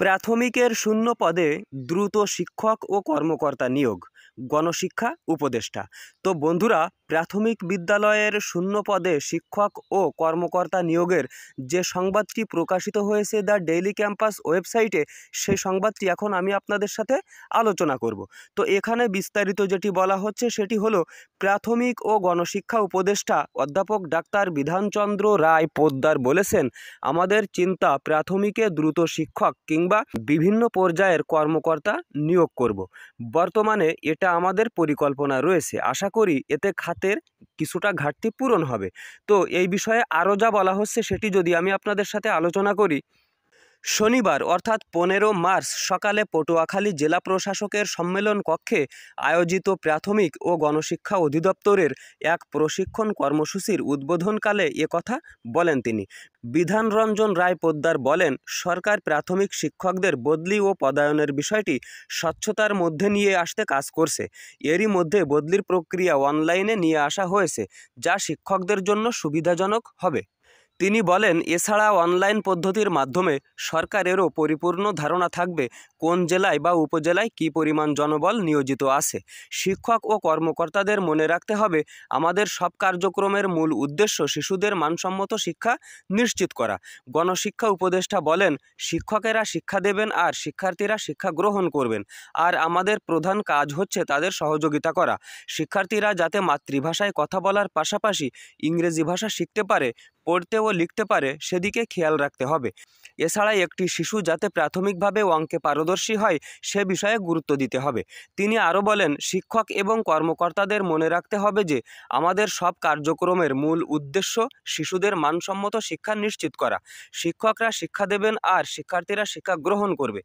প্রাথমিকের শূন্য পদে দ্রুত শিক্ষক ও কর্মকর্তা নিয়োগ, গণশিক্ষা উপদেষ্টা। তো বন্ধুরা, প্রাথমিক বিদ্যালয়ের শূন্য পদে শিক্ষক ও কর্মকর্তা নিয়োগের যে সংবাদটি প্রকাশিত হয়েছে দ্য ডেইলি ক্যাম্পাস ওয়েবসাইটে, সেই সংবাদটি এখন আমি আপনাদের সাথে আলোচনা করব। তো এখানে বিস্তারিত যেটি বলা হচ্ছে সেটি হলো, প্রাথমিক ও গণশিক্ষা উপদেষ্টা অধ্যাপক ডাক্তার বিধানচন্দ্র রায় পোদ্দার বলেছেন, আমাদের চিন্তা প্রাথমিকে দ্রুত শিক্ষক কিংবা বিভিন্ন পর্যায়ের কর্মকর্তা নিয়োগ করব। বর্তমানে এটা আমাদের পরিকল্পনা রয়েছে, আশা করি এতে খাতের কিছুটা ঘাটতি পূরণ হবে। তো এই বিষয়ে আরও যা বলা হচ্ছে সেটি যদি আমি আপনাদের সাথে আলোচনা করি। শনিবার অর্থাৎ 15 মার্চ সকালে পটুয়াখালী জেলা প্রশাসকের সম্মেলন কক্ষে আয়োজিত প্রাথমিক ও গণশিক্ষা অধিদপ্তরের এক প্রশিক্ষণ কর্মসূচির উদ্বোধনকালে একথা বলেন তিনি। বিধানরঞ্জন রায় পোদ্দার বলেন, সরকার প্রাথমিক শিক্ষকদের বদলি ও পদায়নের বিষয়টি স্বচ্ছতার মধ্যে নিয়ে আসতে কাজ করছে। এরই মধ্যে বদলির প্রক্রিয়া অনলাইনে নিয়ে আসা হয়েছে, যা শিক্ষকদের জন্য সুবিধাজনক হবে। তিনি বলেন, এছাড়া অনলাইন পদ্ধতির মাধ্যমে সরকারেরও পরিপূর্ণ ধারণা থাকবে কোন জেলায় বা উপজেলায় কী পরিমাণ জনবল নিয়োজিত আছে। শিক্ষক ও কর্মকর্তাদের মনে রাখতে হবে, আমাদের সব কার্যক্রমের মূল উদ্দেশ্য শিশুদের মানসম্মত শিক্ষা নিশ্চিত করা। গণশিক্ষা উপদেষ্টা বলেন, শিক্ষকেরা শিক্ষা দেবেন আর শিক্ষার্থীরা শিক্ষা গ্রহণ করবেন, আর আমাদের প্রধান কাজ হচ্ছে তাদের সহযোগিতা করা। শিক্ষার্থীরা যাতে মাতৃভাষায় কথা বলার পাশাপাশি ইংরেজি ভাষা শিখতে পারে, পড়তে ও লিখতে পারে, সেদিকে খেয়াল রাখতে হবে। এছাড়া একটি শিশু যাতে প্রাথমিকভাবে অঙ্কে পারদর্শী হয় সে বিষয়ে গুরুত্ব দিতে হবে। তিনি আরও বলেন, শিক্ষক এবং কর্মকর্তাদের মনে রাখতে হবে যে আমাদের সব কার্যক্রমের মূল উদ্দেশ্য শিশুদের মানসম্মত শিক্ষা নিশ্চিত করা। শিক্ষকরা শিক্ষা দেবেন আর শিক্ষার্থীরা শিক্ষা গ্রহণ করবে।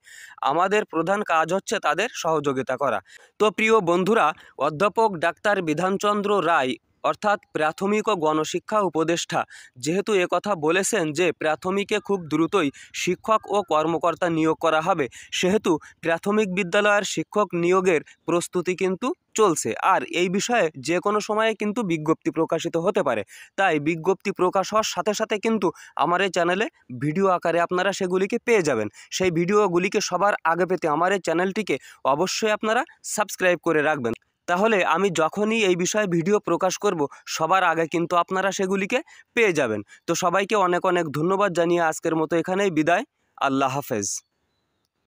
আমাদের প্রধান কাজ হচ্ছে তাদের সহযোগিতা করা। তো প্রিয় বন্ধুরা, অধ্যাপক ডাক্তার বিধানচন্দ্র রায় অর্থাৎ প্রাথমিক ও গণশিক্ষা উপদেষ্টা যেহেতু একথা বলেছেন যে প্রাথমিকে খুব দ্রুতই শিক্ষক ও কর্মকর্তা নিয়োগ করা হবে, সেহেতু প্রাথমিক বিদ্যালয়ের শিক্ষক নিয়োগের প্রস্তুতি কিন্তু চলছে। আর এই বিষয়ে যে কোনো সময়ে কিন্তু বিজ্ঞপ্তি প্রকাশিত হতে পারে, তাই বিজ্ঞপ্তি প্রকাশ হওয়ার সাথে সাথে কিন্তু আমার এই চ্যানেলে ভিডিও আকারে আপনারা সেগুলিকে পেয়ে যাবেন। সেই ভিডিওগুলিকে সবার আগে পেতে আমার এই চ্যানেলটিকে অবশ্যই আপনারা সাবস্ক্রাইব করে রাখবেন, তাহলে আমি যখনই এই বিষয়ে ভিডিও প্রকাশ করব সবার আগে কিন্তু আপনারা সেগুলিকে পেয়ে যাবেন। তো সবাইকে অনেক অনেক ধন্যবাদ জানিয়ে আজকের মতো এখানেই বিদায়। আল্লাহ হাফেজ।